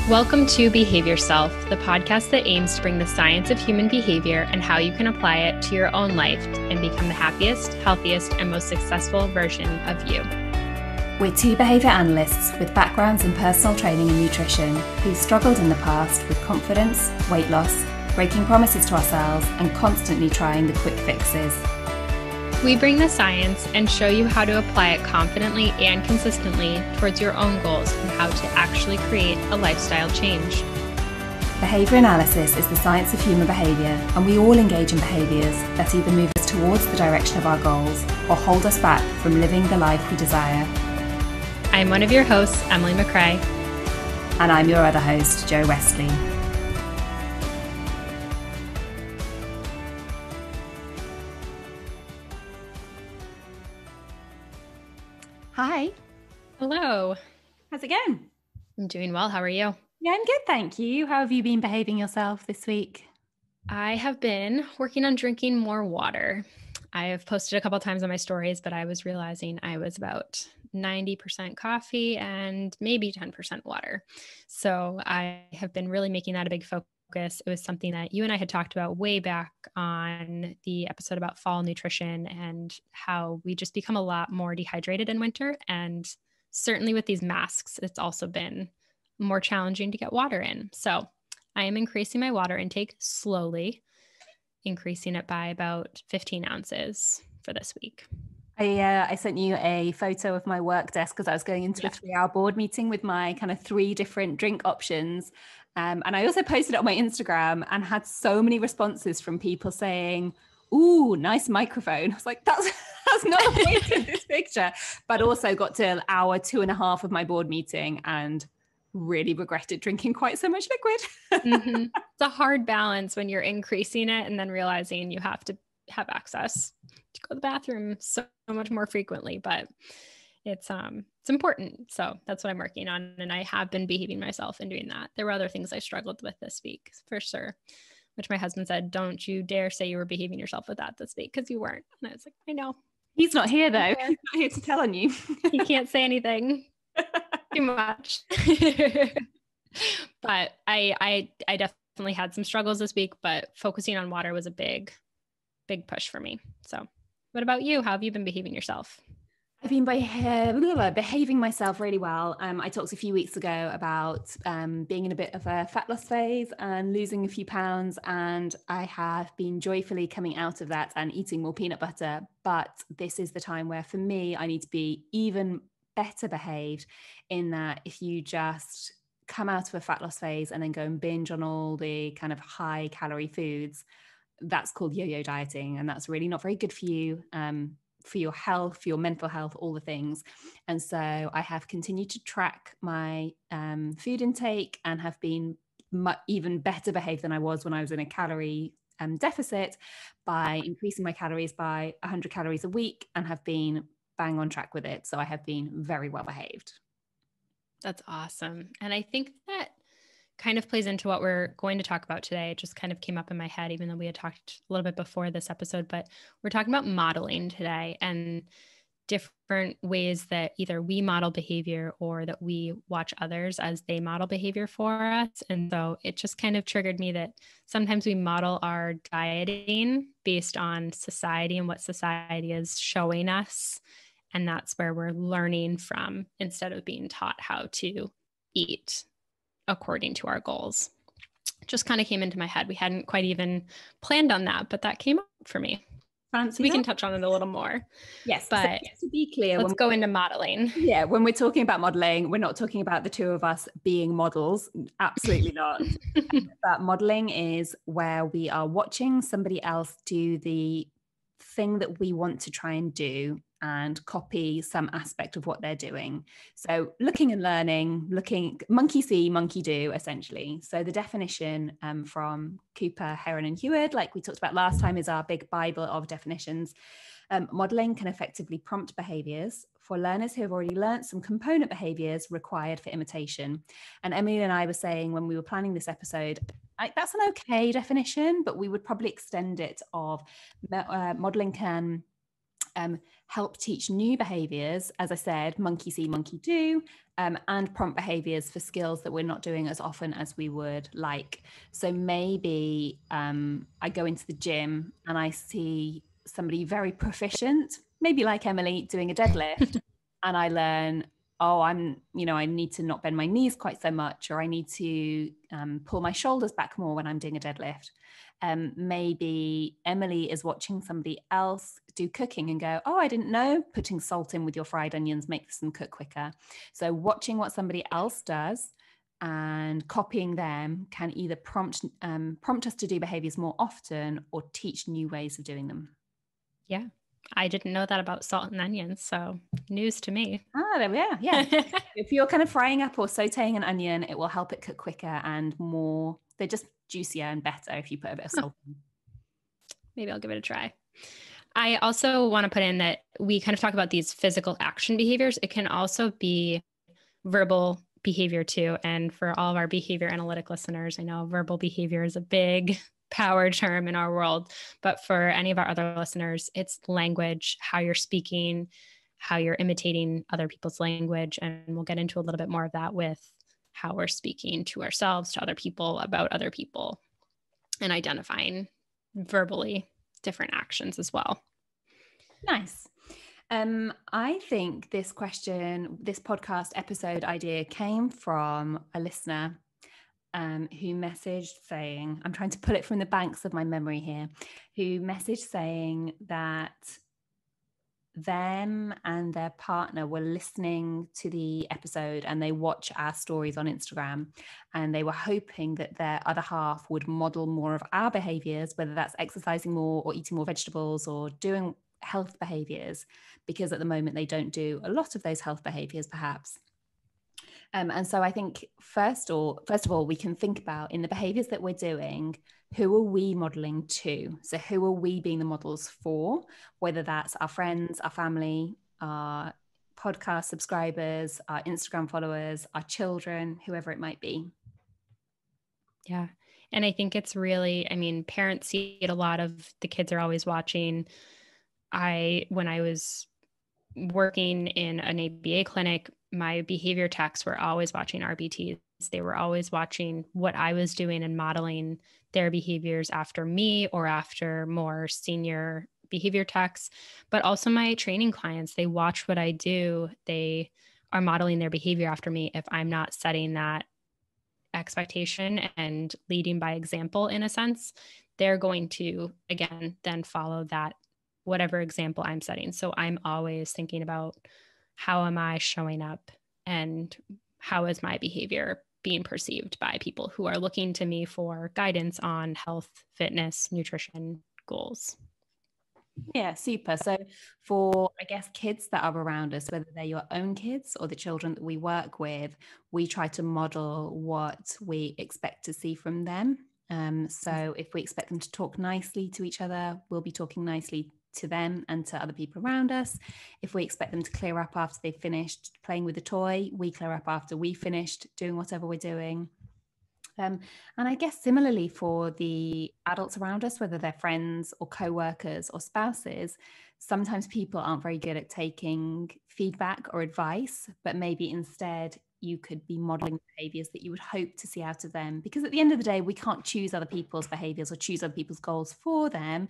Welcome to Behave Yourself, the podcast that aims to bring the science of human behavior and how you can apply it to your own life and become the happiest, healthiest, and most successful version of you. We're two behaviour analysts with backgrounds in personal training and nutrition who struggled in the past with confidence, weight loss, breaking promises to ourselves, and constantly trying the quick fixes. We bring the science and show you how to apply it confidently and consistently towards your own goals and how to actually create a lifestyle change. Behaviour analysis is the science of human behaviour, and we all engage in behaviours that either move us towards the direction of our goals or hold us back from living the life we desire. I'm one of your hosts, Emily McRae. And I'm your other host, Jo Wesley. Hi. Hello. How's it going? I'm doing well. How are you? Yeah, I'm good, thank you. How have you been behaving yourself this week? I have been working on drinking more water. I have posted a couple of times on my stories, but I was realizing I was about 90% coffee and maybe 10% water. So I have been really making that a big focus. It was something that you and I had talked about way back on the episode about fall nutrition and how we just become a lot more dehydrated in winter. And certainly with these masks, it's also been more challenging to get water in. So I am increasing my water intake slowly, increasing it by about 15 ounces for this week. I sent you a photo of my work desk because I was going into a 3-hour board meeting with my kind of 3 different drink options. And I also posted it on my Instagram and had so many responses from people saying, "Ooh, nice microphone." I was like, that's not the point of this picture. But also got to hour 2.5 of my board meeting and really regretted drinking quite so much liquid. Mm-hmm. It's a hard balance when you're increasing it and then realizing you have to have access to go to the bathroom so much more frequently, but it's important. So that's what I'm working on. And I have been behaving myself in doing that. There were other things I struggled with this week for sure, which my husband said, "Don't you dare say you were behaving yourself with that this week," because you weren't. And I was like, I know. He's not here though. He's not here to tell on you. He can't say anything too much. But I definitely had some struggles this week, but focusing on water was a big push for me. So what about you? How have you been behaving yourself? I've been behaving myself really well. I talked a few weeks ago about being in a bit of a fat loss phase and losing a few pounds. And I have been joyfully coming out of that and eating more peanut butter. But this is the time where for me, I need to be even better behaved in that if you just come out of a fat loss phase and then go and binge on all the kind of high calorie foods, that's called yo-yo dieting. And that's really not very good for you. For your health, for your mental health, all the things. And so I have continued to track my food intake and have been even better behaved than I was when I was in a calorie deficit by increasing my calories by 100 calories a week and have been bang on track with it. So I have been very well behaved. That's awesome. And I think that kind of plays into what we're going to talk about today. It just kind of came up in my head, even though we had talked a little bit before this episode, but we're talking about modeling today and different ways that either we model behavior or that we watch others as they model behavior for us. And so it just kind of triggered me that sometimes we model our dieting based on society and what society is showing us. And that's where we're learning from instead of being taught how to eat according to our goals. Just kind of came into my head. We hadn't quite even planned on that, but that came up for me. Fancy we can touch on it a little more. Yes, but so to be clear, let's go into modeling. Yeah, when we're talking about modeling, we're not talking about the two of us being models. Absolutely not. But modeling is where we are watching somebody else do the thing that we want to try and do and copy some aspect of what they're doing. So looking and learning, monkey see, monkey do, essentially. So the definition from Cooper, Heron and Heward, like we talked about last time, is our big Bible of definitions. Modeling can effectively prompt behaviors for learners who have already learned some component behaviors required for imitation. And Emily and I were saying when we were planning this episode, that's an okay definition, but we would probably extend it of modeling can help teach new behaviours, as I said, monkey see, monkey do, and prompt behaviours for skills that we're not doing as often as we would like. So maybe I go into the gym and I see somebody very proficient, maybe like Emily, doing a deadlift, and I learn, oh, I need to not bend my knees quite so much, or I need to pull my shoulders back more when I'm doing a deadlift. Maybe Emily is watching somebody else do cooking and go, oh, I didn't know putting salt in with your fried onions makes them cook quicker. So watching what somebody else does and copying them can either prompt us to do behaviors more often or teach new ways of doing them. Yeah. I didn't know that about salt and onions, so news to me. There we are. Yeah. If you're kind of frying up or sauteing an onion, it will help it cook quicker and more. They're just juicier and better if you put a bit of salt in. Maybe I'll give it a try. I also want to put in that we kind of talk about these physical action behaviors. It can also be verbal behavior too. And for all of our behavior analytic listeners, I know verbal behavior is a big power term in our world, but for any of our other listeners, it's language, how you're speaking, how you're imitating other people's language. And we'll get into a little bit more of that with how we're speaking to ourselves, to other people, about other people, and identifying verbally different actions as well. Nice. I think this podcast episode idea came from a listener who messaged saying, I'm trying to pull it from the banks of my memory here, who messaged saying that them and their partner were listening to the episode and they watch our stories on Instagram, and they were hoping that their other half would model more of our behaviors, whether that's exercising more or eating more vegetables or doing health behaviors, because at the moment they don't do a lot of those health behaviors perhaps. And so I think first of all, we can think about, in the behaviors that we're doing, who are we modeling to? So who are we being the models for, whether that's our friends, our family, our podcast subscribers, our Instagram followers, our children, whoever it might be. Yeah. And I think it's really, parents see it a lot of, the kids are always watching. When I was working in an ABA clinic, my behavior techs were always watching RBTs. They were always watching what I was doing and modeling their behaviors after me or after more senior behavior techs. But also my training clients, they watch what I do. They are modeling their behavior after me if I'm not setting that expectation and leading by example in a sense. They're going to, again, then follow that, whatever example I'm setting. So I'm always thinking about, how am I showing up and how is my behavior being perceived by people who are looking to me for guidance on health, fitness, nutrition goals. Yeah, super. So for, I guess, kids that are around us, whether they're your own kids or the children that we work with, we try to model what we expect to see from them. So if we expect them to talk nicely to each other, we'll be talking nicely to them and to other people around us. If we expect them to clear up after they've finished playing with a toy, we clear up after we finished doing whatever we're doing. And I guess similarly for the adults around us, whether they're friends or co-workers or spouses, sometimes people aren't very good at taking feedback or advice, but maybe instead you could be modeling behaviors that you would hope to see out of them. Because at the end of the day, we can't choose other people's behaviors or choose other people's goals for them,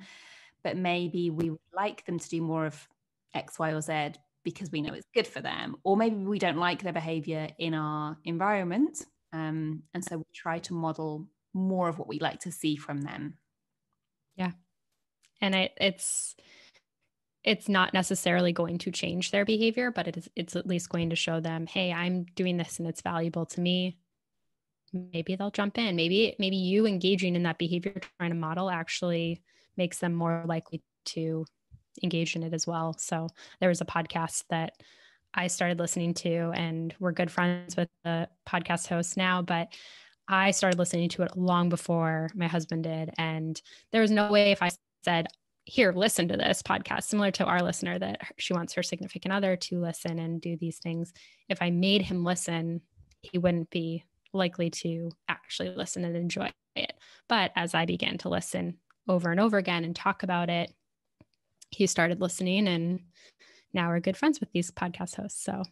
but maybe we would like them to do more of X, Y, or Z because we know it's good for them. Or maybe we don't like their behavior in our environment. And so we try to model more of what we like to see from them. Yeah. And it's not necessarily going to change their behavior, but it's at least going to show them, hey, I'm doing this and it's valuable to me. Maybe they'll jump in. Maybe you engaging in that behavior, trying to model, actually makes them more likely to engage in it as well. So there was a podcast that I started listening to, and we're good friends with the podcast host now, but I started listening to it long before my husband did. And there was no way if I said, here, listen to this podcast, similar to our listener that she wants her significant other to listen and do these things. If I made him listen, he wouldn't be likely to actually listen and enjoy it. But as I began to listen over and over again and talk about it, he started listening, and now we're good friends with these podcast hosts. So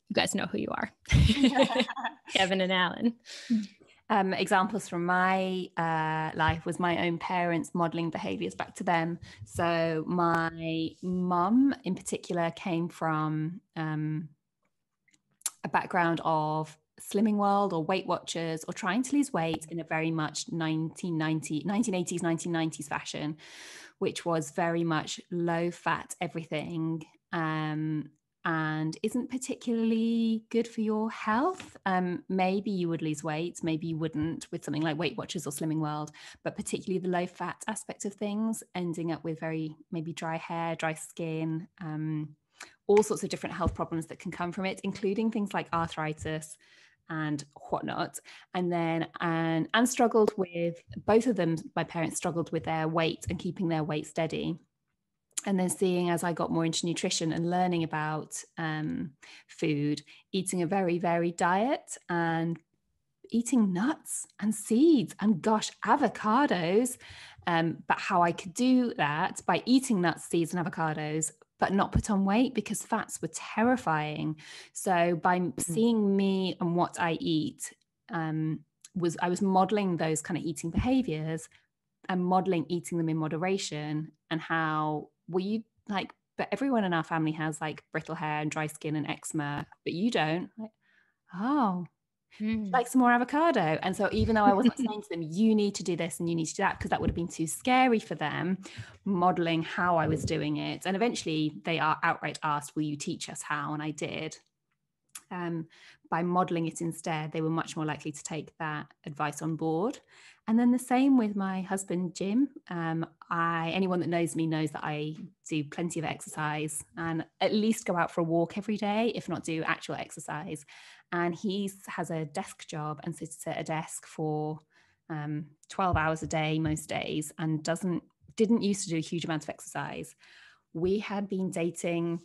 you guys know who you are. Kevin and Alan. Examples from my life was my own parents modeling behaviors back to them. So my mum in particular came from a background of Slimming World or Weight Watchers or trying to lose weight in a very much 1980s, 1990s fashion, which was very much low fat everything. And isn't particularly good for your health. Maybe you would lose weight, maybe you wouldn't with something like Weight Watchers or Slimming World, but particularly the low fat aspect of things, ending up with very maybe dry hair, dry skin, all sorts of different health problems that can come from it, including things like arthritis and whatnot. And then and struggled with, both of them, my parents struggled with their weight and keeping their weight steady. And then seeing, as I got more into nutrition and learning about food, eating a very varied diet and eating nuts and seeds and gosh, avocados, but how I could do that by eating nuts, seeds and avocados, but not put on weight because fats were terrifying. So by seeing me and what I eat, I was modeling those kind of eating behaviors and modeling eating them in moderation, and how but everyone in our family has like brittle hair and dry skin and eczema, but you don't. Like, oh, like some more avocado. And so even though I wasn't saying to them, you need to do this and you need to do that, because that would have been too scary for them, modeling how I was doing it. And eventually they are outright asked, will you teach us how? And I did. By modeling it instead, they were much more likely to take that advice on board. And then the same with my husband, Jim. Anyone that knows me knows that I do plenty of exercise and at least go out for a walk every day, if not do actual exercise. And he has a desk job and sits at a desk for 12 hours a day most days, and didn't used to do a huge amount of exercise. We had been dating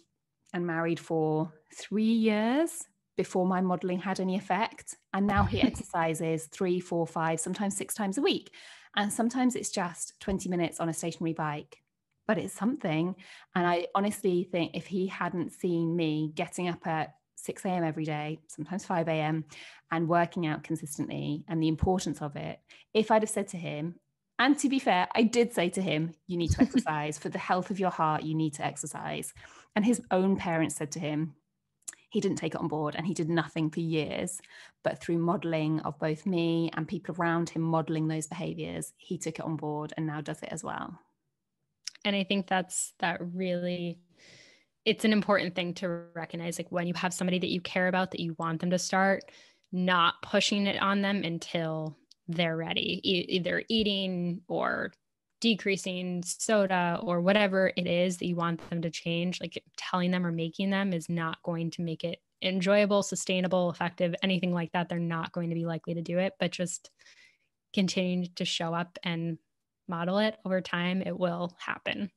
and married for 3 years before my modeling had any effect. And now he exercises 3, 4, 5, sometimes 6 times a week. And sometimes it's just 20 minutes on a stationary bike, but it's something. And I honestly think if he hadn't seen me getting up at 6 a.m. every day, sometimes 5 a.m., and working out consistently and the importance of it, if I'd have said to him, and to be fair, I did say to him, you need to exercise for the health of your heart, you need to exercise. And his own parents said to him, he didn't take it on board, and he did nothing for years. But through modeling of both me and people around him modeling those behaviors, he took it on board and now does it as well. And I think it's an important thing to recognize, like when you have somebody that you care about, that you want them to start, not pushing it on them until they're ready, either eating or decreasing soda or whatever it is that you want them to change. Like telling them or making them is not going to make it enjoyable, sustainable, effective, anything like that. They're not going to be likely to do it, but just continuing to show up and model it over time, it will happen.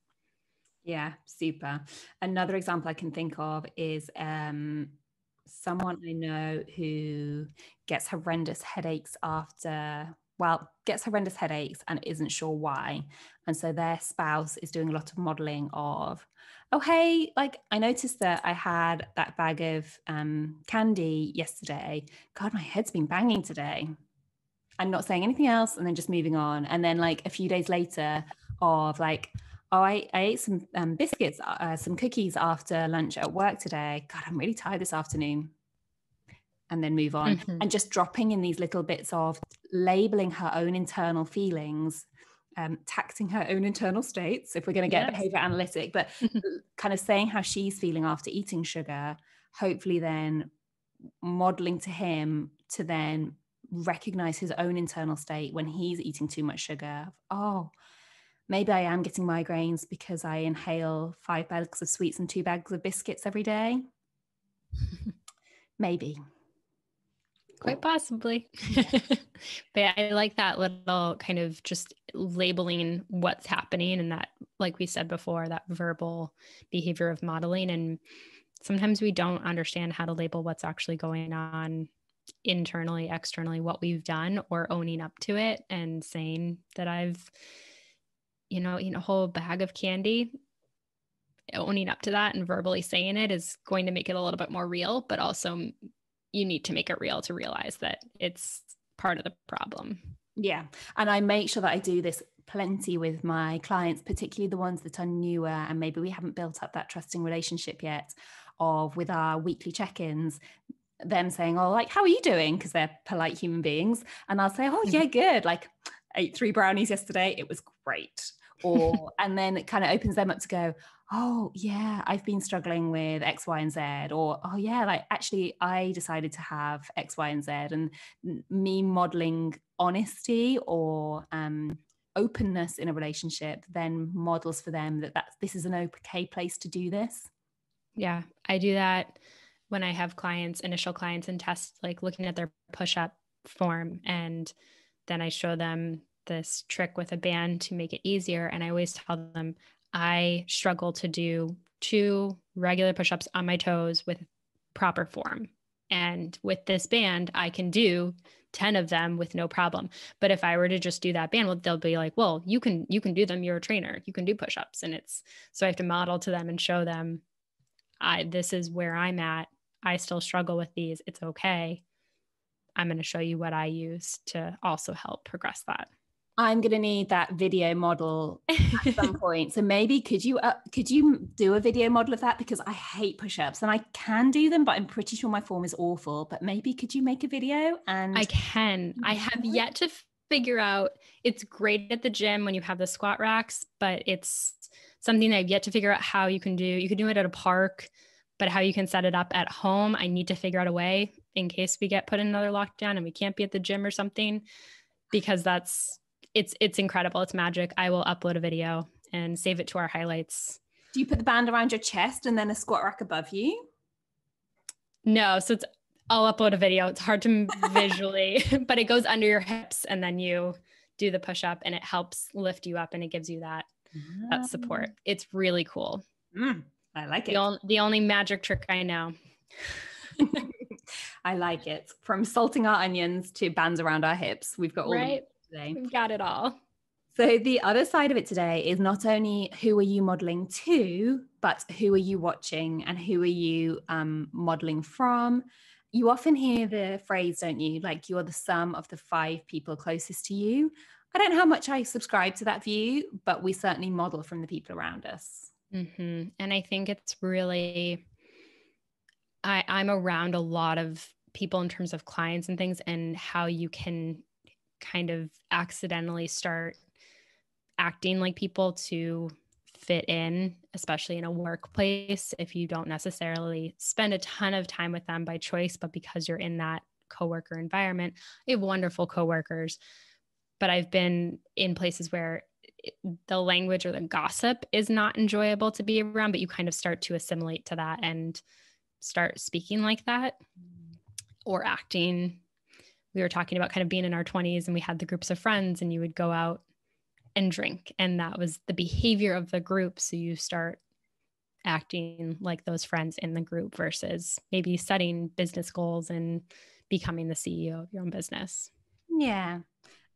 Yeah, super. Another example I can think of is someone I know who gets horrendous headaches and isn't sure why. And so their spouse is doing a lot of modeling of, oh, hey, like I noticed that I had that bag of candy yesterday. God, my head's been banging today. I'm not saying anything else, and then just moving on. And then like a few days later of like, oh, I ate some biscuits, some cookies after lunch at work today. God, I'm really tired this afternoon. And then move on. Mm-hmm. And just dropping in these little bits of labeling her own internal feelings, taxing her own internal states, if we're going to get behavior analytic, but kind of saying how she's feeling after eating sugar, hopefully then modeling to him to then recognize his own internal state when he's eating too much sugar. Oh, maybe I am getting migraines because I inhale 5 bags of sweets and 2 bags of biscuits every day. Maybe. Quite possibly. But I like that little kind of just labeling what's happening, and that, like we said before, that verbal behavior of modeling. And sometimes we don't understand how to label what's actually going on internally, externally, what we've done, or owning up to it and saying that I've, eaten a whole bag of candy. owning up to that and verbally saying it is going to make it a little bit more real, but also you need to make it real to realize that it's part of the problem. Yeah. And I make sure that I do this plenty with my clients, particularly the ones that are newer and maybe we haven't built up that trusting relationship yet, of with our weekly check-ins, them saying, oh, like, how are you doing? Because they're polite human beings. And I'll say, oh, yeah, good. Like, I ate 3 brownies yesterday. It was great. Or, and then it kind of opens them up to go, oh, yeah, I've been struggling with X, Y, and Z. Or, oh, yeah, like, actually, I decided to have X, Y, and Z. And me modeling honesty or openness in a relationship then models for them that this is an okay place to do this. Yeah, I do that when I have clients, initial clients, and test, like looking at their push-up form, and then I show them this trick with a band to make it easier. And I always tell them I struggle to do 2 regular push-ups on my toes with proper form. And with this band, I can do 10 of them with no problem. But if I were to just do that band, well, they'll be like, well, you can do them. You're a trainer. You can do push-ups. And so I have to model to them and show them, this is where I'm at. I still struggle with these. It's okay. I'm going to show you what I use to also help progress that. I'm going to need that video model at some point. So maybe could you do a video model of that? Because I hate push-ups and I can do them, but I'm pretty sure my form is awful. But maybe could you make a video? And I can. I have yet to figure out. It's great at the gym when you have the squat racks, but it's something I've yet to figure out how you can do. You can do it at a park, but how you can set it up at home, I need to figure out a way in case we get put in another lockdown and we can't be at the gym or something, because it's incredible. It's magic. I will upload a video and save it to our highlights. Do you put the band around your chest and then a squat rack above you? No. So I'll upload a video. It's hard to visually, but it goes under your hips and then you do the push up and it helps lift you up and it gives you that support. It's really cool. I like it. The only magic trick I know. I like it. From salting our onions to bands around our hips. We've got all right. Today. We've got it all. So the other side of it today is not only who are you modeling to, but who are you watching and who are you modeling from? You often hear the phrase, don't you? Like, you're the sum of the 5 people closest to you. I don't know how much I subscribe to that view, but we certainly model from the people around us. Mm-hmm. And I think it's really, I'm around a lot of people in terms of clients and things, and how you can kind of accidentally start acting like people to fit in, especially in a workplace, if you don't necessarily spend a ton of time with them by choice, but because you're in that coworker environment. I have wonderful coworkers, but I've been in places where the language or the gossip is not enjoyable to be around, but you kind of start to assimilate to that and start speaking like that or acting. We were talking about kind of being in our 20s and we had the groups of friends and you would go out and drink, and that was the behavior of the group. So you start acting like those friends in the group versus maybe setting business goals and becoming the CEO of your own business. Yeah.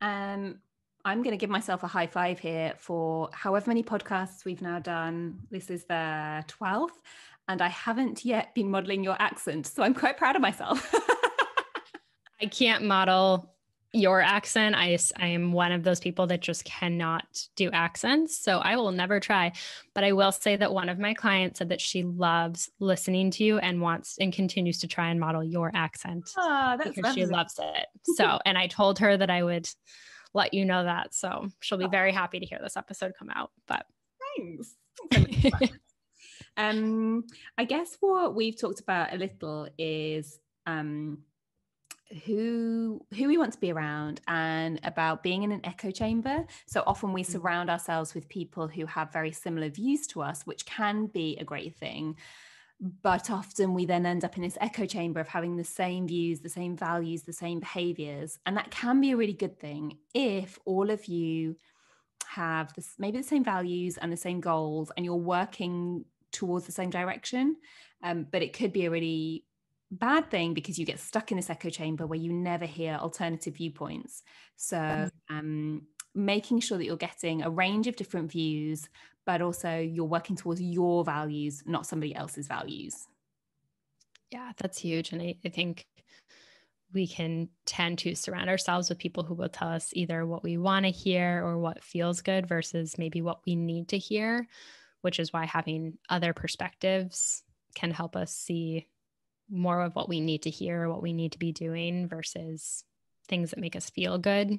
I'm going to give myself a high five here for however many podcasts we've now done. This is the 12th, and I haven't yet been modeling your accent. So I'm quite proud of myself. I can't model your accent. I am one of those people that just cannot do accents. So I will never try. But I will say that one of my clients said that she loves listening to you and wants and continues to try and model your accent because she loves it. So, and I told her that I would let you know that. So she'll be very happy to hear this episode come out. But thanks. I guess what we've talked about a little is who we want to be around and about being in an echo chamber. So often we surround ourselves with people who have very similar views to us, which can be a great thing. But often we then end up in this echo chamber of having the same views, the same values, the same behaviors. And that can be a really good thing if all of you have maybe the same values and the same goals and you're working towards the same direction. But it could be a really bad thing because you get stuck in this echo chamber where you never hear alternative viewpoints. So making sure that you're getting a range of different views, but also you're working towards your values, not somebody else's values. Yeah, that's huge. And I think we can tend to surround ourselves with people who will tell us either what we want to hear or what feels good versus maybe what we need to hear, which is why having other perspectives can help us see more of what we need to hear, what we need to be doing versus things that make us feel good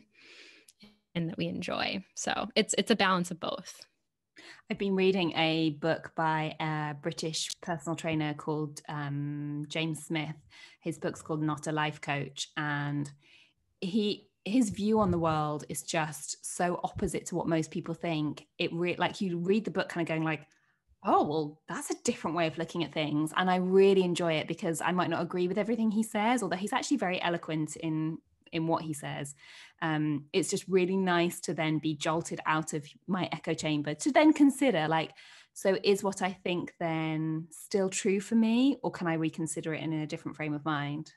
and that we enjoy. So it's a balance of both. I've been reading a book by a British personal trainer called James Smith. His book's called Not a Life Coach. And his view on the world is just so opposite to what most people think. Like you read the book kind of going like, oh, well, that's a different way of looking at things. And I really enjoy it because I might not agree with everything he says, although he's actually very eloquent in what he says. It's just really nice to then be jolted out of my echo chamber to then consider like, so is what I think then still true for me, or can I reconsider it in a different frame of mind?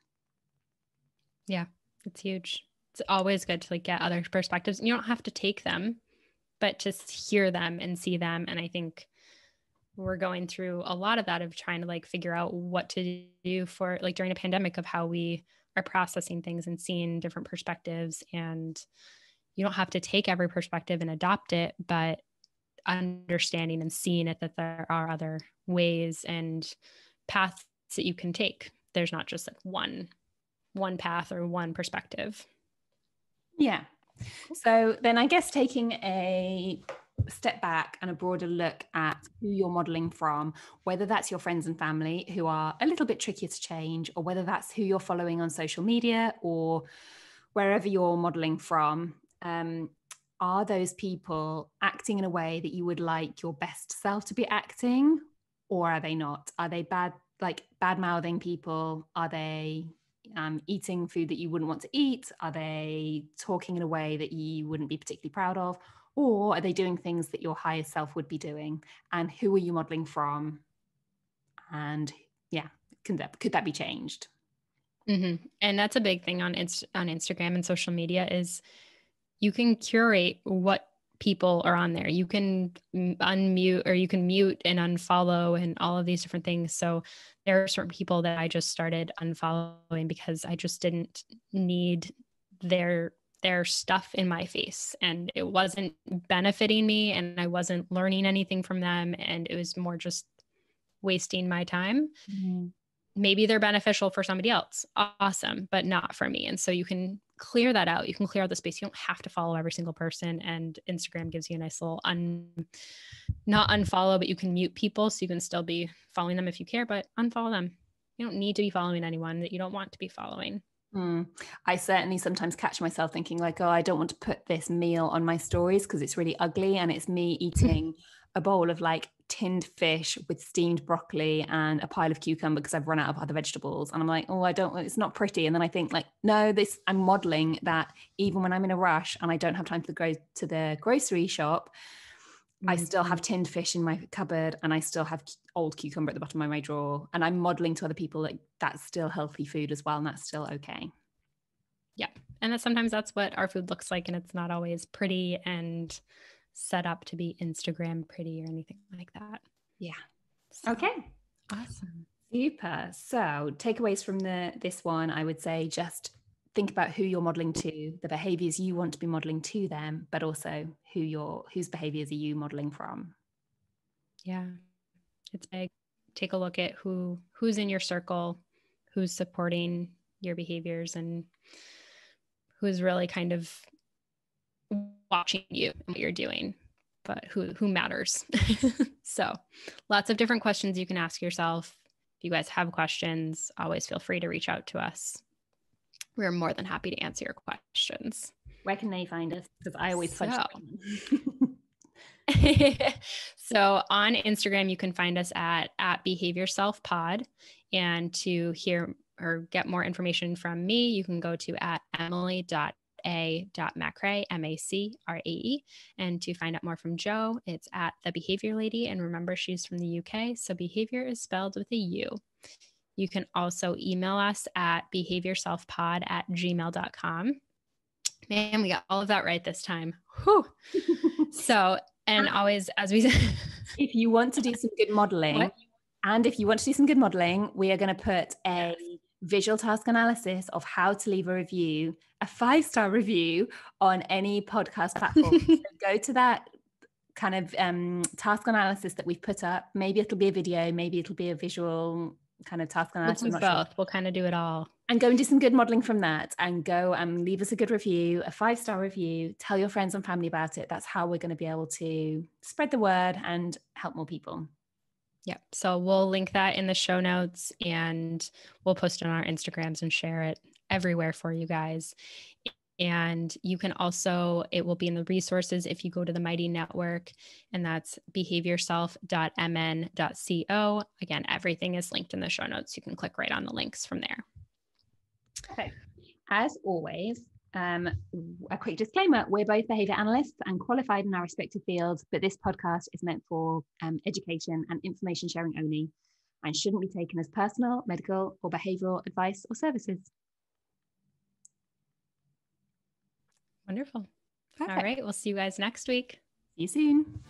Yeah, it's huge. It's always good to like get other perspectives. You don't have to take them, but just hear them and see them. And I think we're going through a lot of that of trying to like figure out what to do for like during a pandemic of how we are processing things and seeing different perspectives. And you don't have to take every perspective and adopt it, but understanding and seeing it that there are other ways and paths that you can take. There's not just like one path or one perspective. Yeah. So then I guess taking a step back and a broader look at who you're modeling from, whether that's your friends and family who are a little bit trickier to change, or whether that's who you're following on social media or wherever you're modeling from. Are those people acting in a way that you would like your best self to be acting, or are they not? Are they bad mouthing people? Are they eating food that you wouldn't want to eat? Are they talking in a way that you wouldn't be particularly proud of? Or are they doing things that your higher self would be doing? And who are you modeling from? And yeah, could that be changed? Mm-hmm. And that's a big thing on Instagram and social media is you can curate what people are on there. You can unmute or you can mute and unfollow and all of these different things. So there are certain people that I just started unfollowing because I just didn't need their stuff in my face and it wasn't benefiting me and I wasn't learning anything from them and it was more just wasting my time. Mm-hmm. Maybe they're beneficial for somebody else. Awesome, but not for me. And so you can clear that out. You can clear out the space. You don't have to follow every single person. And Instagram gives you a nice little not unfollow, but you can mute people. So you can still be following them if you care, but unfollow them. You don't need to be following anyone that you don't want to be following. I certainly sometimes catch myself thinking like, oh, I don't want to put this meal on my stories because it's really ugly and it's me eating a bowl of like tinned fish with steamed broccoli and a pile of cucumber because I've run out of other vegetables. And I'm like, oh, it's not pretty. And then I think like, no, I'm modeling that even when I'm in a rush and I don't have time to go to the grocery shop, I still have tinned fish in my cupboard and I still have old cucumber at the bottom of my drawer. And I'm modeling to other people like that's still healthy food as well. And that's still okay. Yeah. And sometimes that's what our food looks like. And it's not always pretty and set up to be Instagram pretty or anything like that. Yeah. So, okay. Awesome. Super. So takeaways from this one, I would say just think about who you're modeling to, the behaviors you want to be modeling to them, but also whose behaviors are you modeling from. Yeah. It's big. Take a look at who's in your circle, who's supporting your behaviors and who's really kind of watching you and what you're doing, but who matters. So lots of different questions you can ask yourself. If you guys have questions, always feel free to reach out to us. We're more than happy to answer your questions. Where can they find us? Because I always fudge. So on Instagram, you can find us at behaviour self pod. And to hear or get more information from me, you can go to at emily.a.macrae, MACRAE. And to find out more from Jo, it's at the Behaviour Lady. And remember, she's from the UK. So behavior is spelled with a U. You can also email us at behaviorselfpod@gmail.com. Man, we got all of that right this time. Whew. So And always, as we said, if you want to do some good modeling, we are going to put a visual task analysis of how to leave a review, a 5-star review on any podcast platform. So go to that kind of task analysis that we've put up. Maybe it'll be a video, maybe it'll be a visual kind of task analysis. We'll do both. Sure. We'll kind of do it all. And go and do some good modeling from that, and go and leave us a good review, a 5-star review. Tell your friends and family about it. That's how we're going to be able to spread the word and help more people. Yep. So we'll link that in the show notes, and we'll post it on our Instagrams and share it everywhere for you guys. And you can also, it will be in the resources if you go to the Mighty Network, and that's behaviorself.mn.co. Again, everything is linked in the show notes. You can click right on the links from there. Okay. As always, a quick disclaimer: we're both behaviour analysts and qualified in our respective fields, but this podcast is meant for education and information sharing only, and shouldn't be taken as personal, medical, or behavioural advice or services. Wonderful. Perfect. All right. We'll see you guys next week. See you soon.